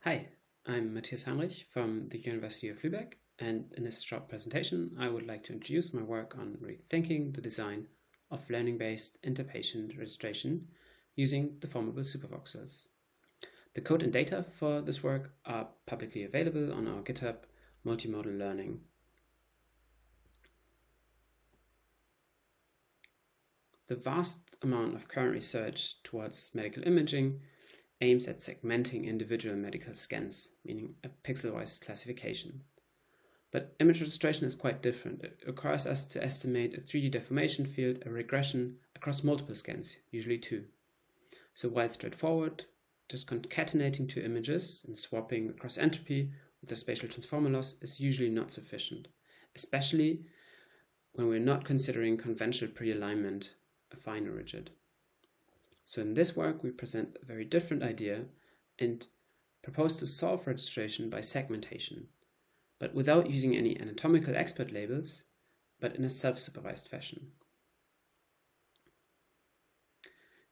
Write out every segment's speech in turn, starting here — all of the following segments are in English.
Hi, I'm Mattias Heinrich from the University of Lübeck, and in this short presentation I would like to introduce my work on rethinking the design of learning-based interpatient registration using deformable supervoxels. The code and data for this work are publicly available on our GitHub multimodal learning. The vast amount of current research towards medical imaging aims at segmenting individual medical scans, meaning a pixelwise classification. But image registration is quite different. It requires us to estimate a 3D deformation field, a regression, across multiple scans, usually 2. So while straightforward, just concatenating 2 images and swapping across entropy with the spatial transformer loss is usually not sufficient, especially when we're not considering conventional pre-alignment, a fine or rigid. So in this work, we present a very different idea and propose to solve registration by segmentation, but without using any anatomical expert labels, but in a self-supervised fashion.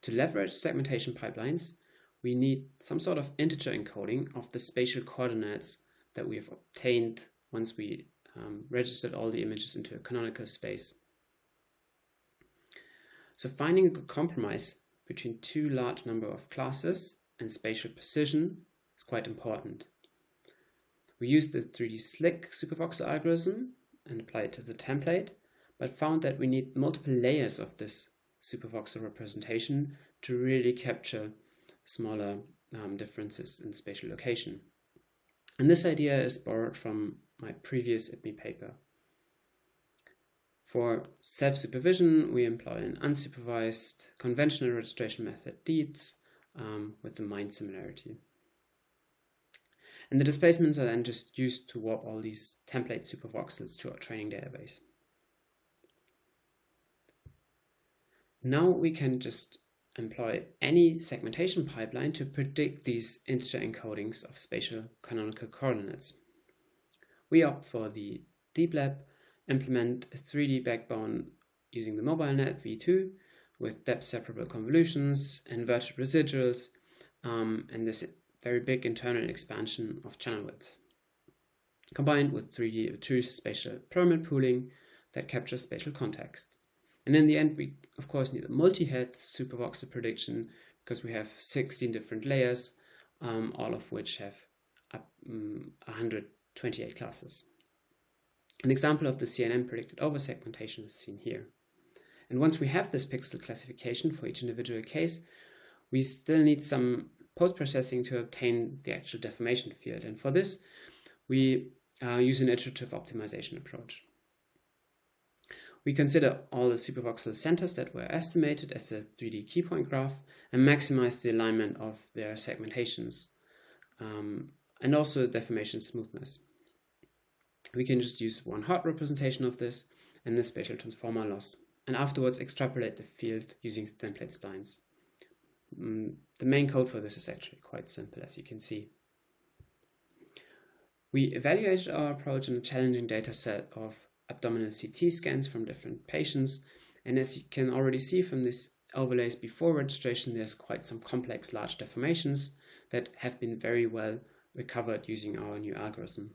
To leverage segmentation pipelines, we need some sort of integer encoding of the spatial coordinates that we have obtained once we registered all the images into a canonical space. So finding a good compromise between 2 large number of classes and spatial precision is quite important. We used the 3D slick supervoxel algorithm and applied it to the template, but found that we need multiple layers of this supervoxel representation to really capture smaller differences in spatial location. And this idea is borrowed from my previous IPMI paper. For self-supervision, we employ an unsupervised conventional registration method, DEETS, with the mind similarity. And the displacements are then just used to warp all these template supervoxels to our training database. Now we can just employ any segmentation pipeline to predict these integer encodings of spatial canonical coordinates. We opt for the DeepLab, implement a 3D backbone using the MobileNet v2 with depth separable convolutions, inverted residuals, and this very big internal expansion of channel width, combined with 3D obtuse spatial pyramid pooling that captures spatial context. And in the end, we of course need a multi-head supervoxel prediction because we have 16 different layers, all of which have 128 classes. An example of the CNN predicted over-segmentation is seen here. And once we have this pixel classification for each individual case, we still need some post-processing to obtain the actual deformation field. And for this, we use an iterative optimization approach. We consider all the supervoxel centers that were estimated as a 3D keypoint graph and maximize the alignment of their segmentations and also deformation smoothness. We can just use one hot representation of this and the spatial transformer loss, and afterwards extrapolate the field using template splines. The main code for this is actually quite simple, as you can see. We evaluated our approach in a challenging data set of abdominal CT scans from different patients, and as you can already see from these overlays before registration, there's quite some complex large deformations that have been very well recovered using our new algorithm.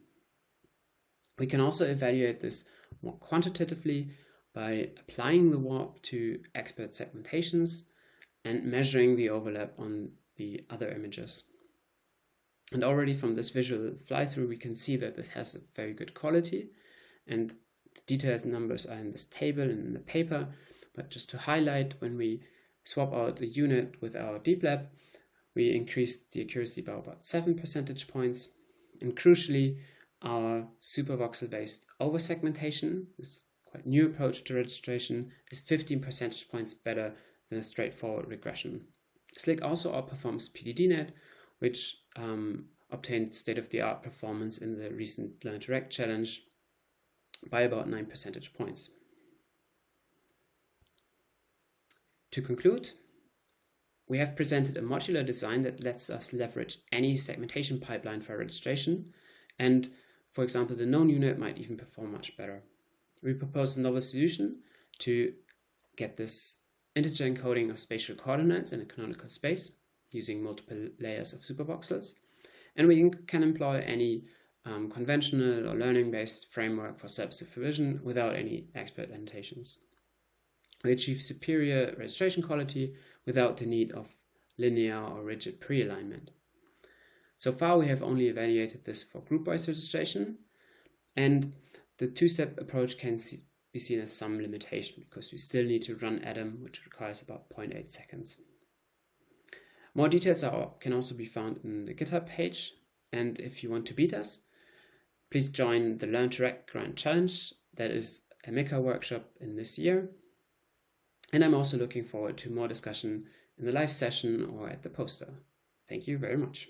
We can also evaluate this more quantitatively by applying the warp to expert segmentations and measuring the overlap on the other images. And already from this visual fly-through, we can see that this has a very good quality, and the detailed numbers are in this table and in the paper. But just to highlight, when we swap out a unit with our DeepLab, we increased the accuracy by about 7 percentage points, and crucially, our supervoxel-based over-segmentation, this quite new approach to registration, is 15 percentage points better than a straightforward regression. Slick also outperforms PDDNet, which obtained state-of-the-art performance in the recent Learn Direct challenge by about 9 percentage points. To conclude, we have presented a modular design that lets us leverage any segmentation pipeline for registration, and for example, the known unit might even perform much better. We propose a novel solution to get this integer encoding of spatial coordinates in a canonical space using multiple layers of supervoxels, And we can employ any conventional or learning-based framework for self-supervision without any expert annotations. We achieve superior registration quality without the need of linear or rigid pre-alignment. So far, we have only evaluated this for group-wise registration, and the two-step approach can be seen as some limitation because we still need to run Adam, which requires about 0.8 seconds. More details can also be found in the GitHub page, and if you want to beat us, please join the Learn to Rec Grand Challenge. That is a Mika workshop in this year. And I'm also looking forward to more discussion in the live session or at the poster. Thank you very much.